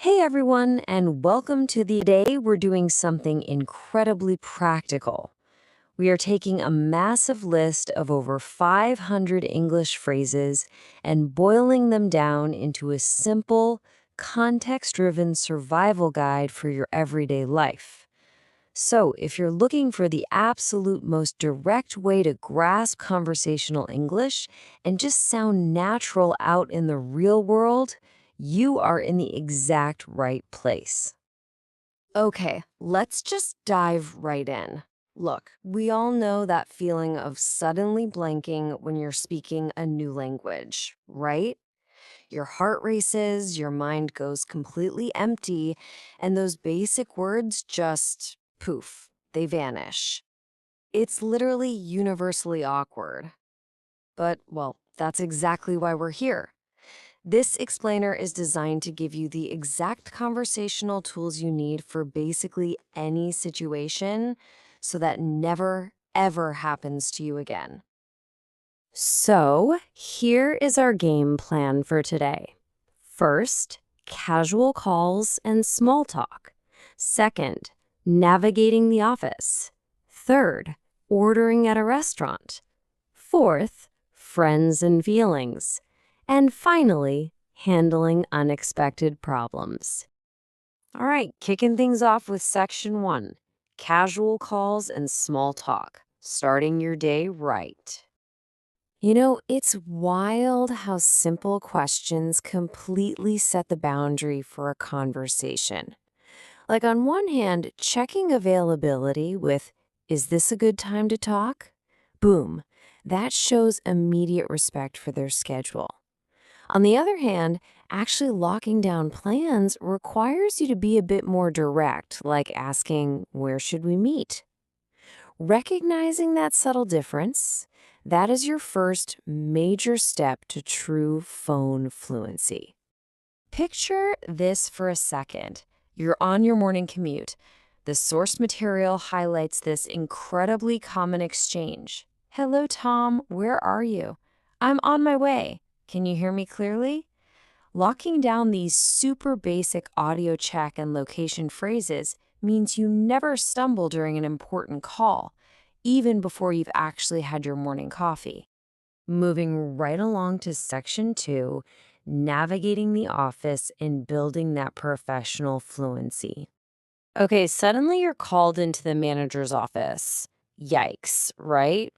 Hey everyone, and welcome to the day we're doing something incredibly practical. We are taking a massive list of over 500 English phrases and boiling them down into a simple, context-driven survival guide for your everyday life. So, if you're looking for the absolute most direct way to grasp conversational English and just sound natural out in the real world, you are in the exact right place. Okay, let's just dive right in. Look, we all know that feeling of suddenly blanking when you're speaking a new language, right? Your heart races, your mind goes completely empty, and those basic words just poof, they vanish. It's literally universally awkward. But, well, that's exactly why we're here. This explainer is designed to give you the exact conversational tools you need for basically any situation so that never, ever happens to you again. So, here is our game plan for today. First, casual calls and small talk. Second, navigating the office. Third, ordering at a restaurant. Fourth, friends and feelings. And finally, handling unexpected problems. All right, kicking things off with section 1, casual calls and small talk, starting your day right. It's wild how simple questions completely set the boundary for a conversation. Like, on one hand, checking availability with, "Is this a good time to talk?" Boom, that shows immediate respect for their schedule. On the other hand, actually locking down plans requires you to be a bit more direct, like asking, "Where should we meet?" Recognizing that subtle difference, that is your first major step to true phone fluency. Picture this for a second. You're on your morning commute. The source material highlights this incredibly common exchange. "Hello, Tom. Where are you?" "I'm on my way. Can you hear me clearly?" Locking down these super basic audio check and location phrases means you never stumble during an important call, even before you've actually had your morning coffee. Moving right along to section 2, navigating the office and building that professional fluency. Okay, suddenly you're called into the manager's office. Yikes, right?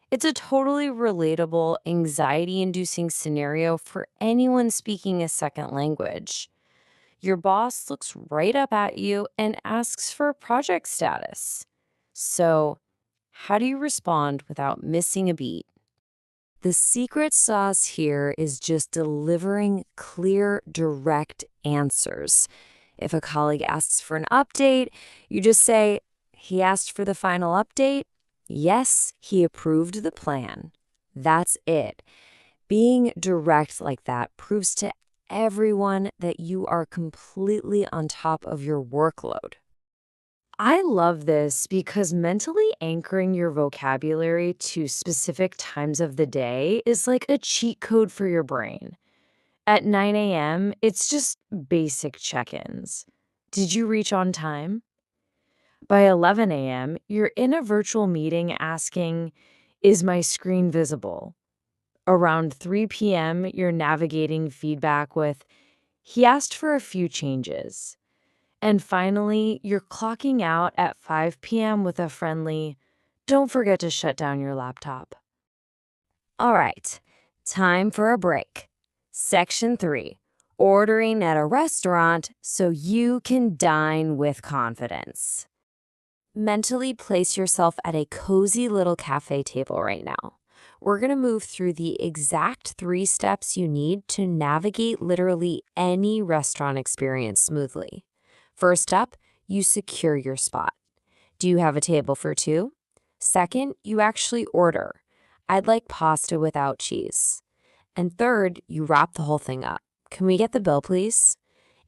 It's a totally relatable, anxiety-inducing scenario for anyone speaking a second language. Your boss looks right up at you and asks for a project status. So, how do you respond without missing a beat? The secret sauce here is just delivering clear, direct answers. If a colleague asks for an update, you just say, "He asked for the final update? Yes, he approved the plan." That's it. Being direct like that proves to everyone that you are completely on top of your workload. I love this because mentally anchoring your vocabulary to specific times of the day is like a cheat code for your brain. At 9 a.m., it's just basic check-ins. Did you reach on time? By 11 a.m., you're in a virtual meeting asking, "Is my screen visible?" Around 3 p.m., you're navigating feedback with, "He asked for a few changes." And finally, you're clocking out at 5 p.m. with a friendly, "Don't forget to shut down your laptop." All right, time for a break. Section 3, ordering at a restaurant so you can dine with confidence. Mentally place yourself at a cozy little cafe table right now. We're going to move through the exact 3 steps you need to navigate literally any restaurant experience smoothly. First up, you secure your spot. Do you have a table for 2? Second, you actually order. "I'd like pasta without cheese." And third, you wrap the whole thing up. "Can we get the bill, please?"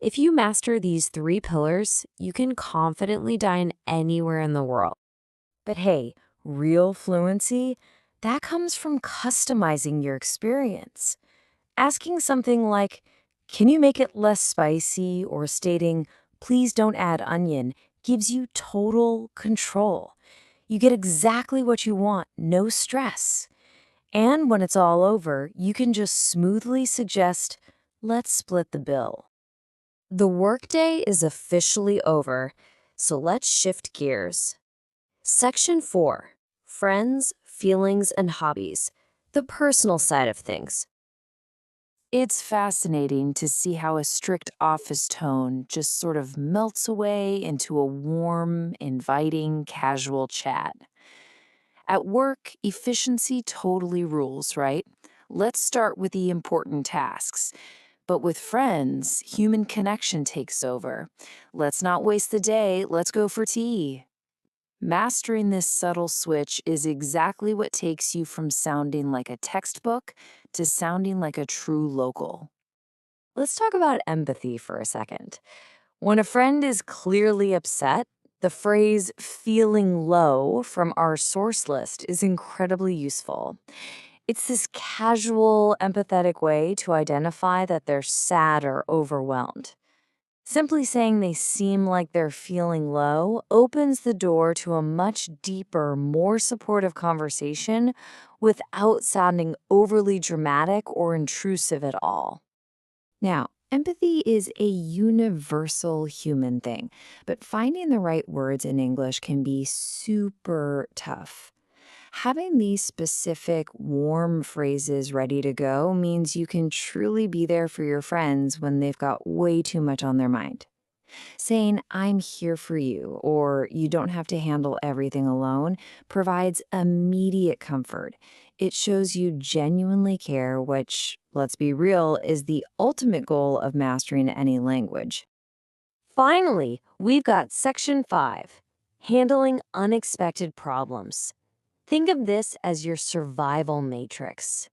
If you master these 3 pillars, you can confidently dine anywhere in the world. But hey, real fluency, that comes from customizing your experience. Asking something like, Can you make it less spicy? Or stating, please don't add onion, gives you total control. You get exactly what you want, no stress. And when it's all over, you can just smoothly suggest, let's split the bill. The workday is officially over, so let's shift gears. Section 4. Friends, Feelings, and Hobbies. The personal side of things. It's fascinating to see how a strict office tone just sort of melts away into a warm, inviting, casual chat. At work, efficiency totally rules, right? Let's start with the important tasks. But with friends, human connection takes over. Let's not waste the day, let's go for tea. Mastering this subtle switch is exactly what takes you from sounding like a textbook to sounding like a true local. Let's talk about empathy for a second. When a friend is clearly upset, the phrase feeling low from our source list is incredibly useful. It's this casual, empathetic way to identify that they're sad or overwhelmed. Simply saying they seem like they're feeling low opens the door to a much deeper, more supportive conversation without sounding overly dramatic or intrusive at all. Now, empathy is a universal human thing, but finding the right words in English can be super tough. Having these specific, warm phrases ready to go means you can truly be there for your friends when they've got way too much on their mind. Saying, I'm here for you, or you don't have to handle everything alone, provides immediate comfort. It shows you genuinely care, which, let's be real, is the ultimate goal of mastering any language. Finally, we've got Section 5, Handling Unexpected Problems. Think of this as your survival matrix.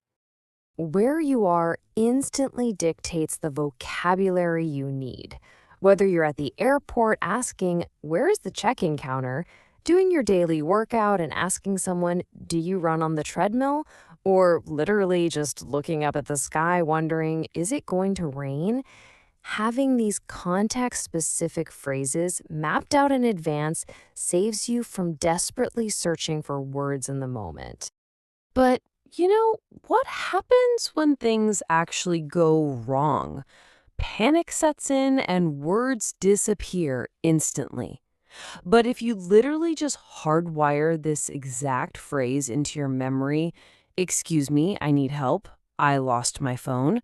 Where you are instantly dictates the vocabulary you need. Whether you're at the airport asking, where's the check-in counter, doing your daily workout and asking someone, do you run on the treadmill? Or literally just looking up at the sky wondering, is it going to rain? Having these context-specific phrases mapped out in advance saves you from desperately searching for words in the moment. But, what happens when things actually go wrong? Panic sets in and words disappear instantly. But if you literally just hardwire this exact phrase into your memory, excuse me, I need help, I lost my phone,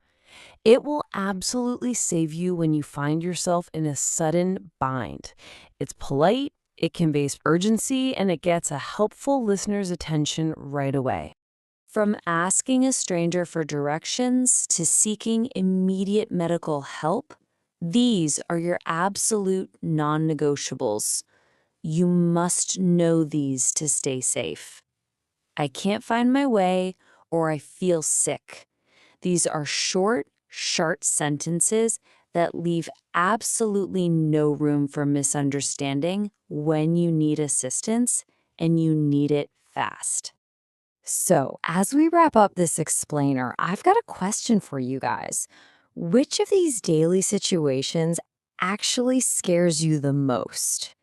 it will absolutely save you when you find yourself in a sudden bind. It's polite, it conveys urgency, and it gets a helpful listener's attention right away. From asking a stranger for directions to seeking immediate medical help, these are your absolute non-negotiables. You must know these to stay safe. I can't find my way, or I feel sick. These are short, sharp sentences that leave absolutely no room for misunderstanding when you need assistance, and you need it fast. So, as we wrap up this explainer, I've got a question for you guys. Which of these daily situations actually scares you the most?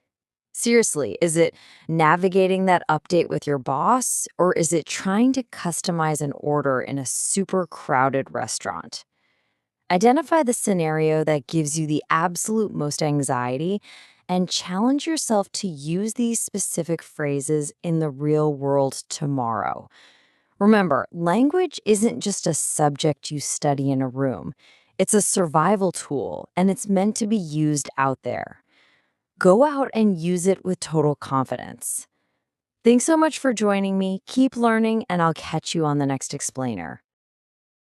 Seriously, is it navigating that update with your boss, or is it trying to customize an order in a super crowded restaurant? Identify the scenario that gives you the absolute most anxiety and challenge yourself to use these specific phrases in the real world tomorrow. Remember, language isn't just a subject you study in a room. It's a survival tool, and it's meant to be used out there. Go out and use it with total confidence. Thanks so much for joining me. Keep learning, and I'll catch you on the next explainer.